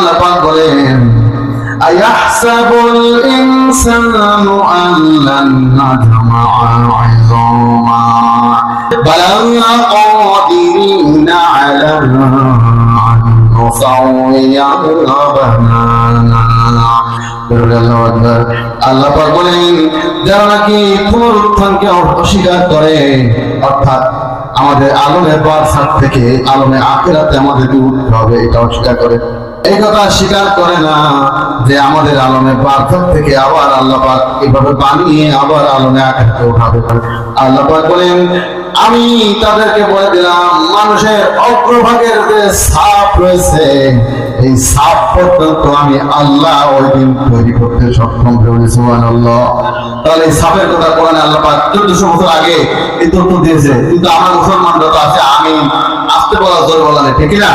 আল্লাহ পাক বলেন আয়াহসাবুল ইনসানু আল্লান নাজমা'a 'ইযামা বালা কাদিরিনা 'আলা আন নুসাউইয়া বানানা। আল্লাহ পাক বলেন যারা নাকি পুনরুত্থানকে অস্বীকার করে, অর্থাৎ আমাদের আলমে বারসাত থেকে আলমে আখিরাতে আমাদেরকে উঠতে হবে, এটা অস্বীকার করে, এই কথা স্বীকার করে না যে আমাদের আলমে বারসাত থেকে আবার আল্লাহ পাক এভাবে বানিয়ে আবার আলমে আখিরাতে উঠাবে। আল্লাহ পাক বলেন আমি তাদেরকে বলে দিলাম মানুষের অগ্রভাগের যে সাপ রয়েছে এই সাপ পর্যন্ত আমি আল্লাহ ওই দিন তৈরি করতে সক্ষম হয়েছি। সুবহানাল্লাহ। তাহলে এই সাপের কথা কোরআনে আল্লাহ পাক 1400 বছর আগে এই তথ্য দিয়েছে, কিন্তু আমার মুসলমানরা তো আছে আমি আসতে বলা জোর বলা নেই, ঠিক না?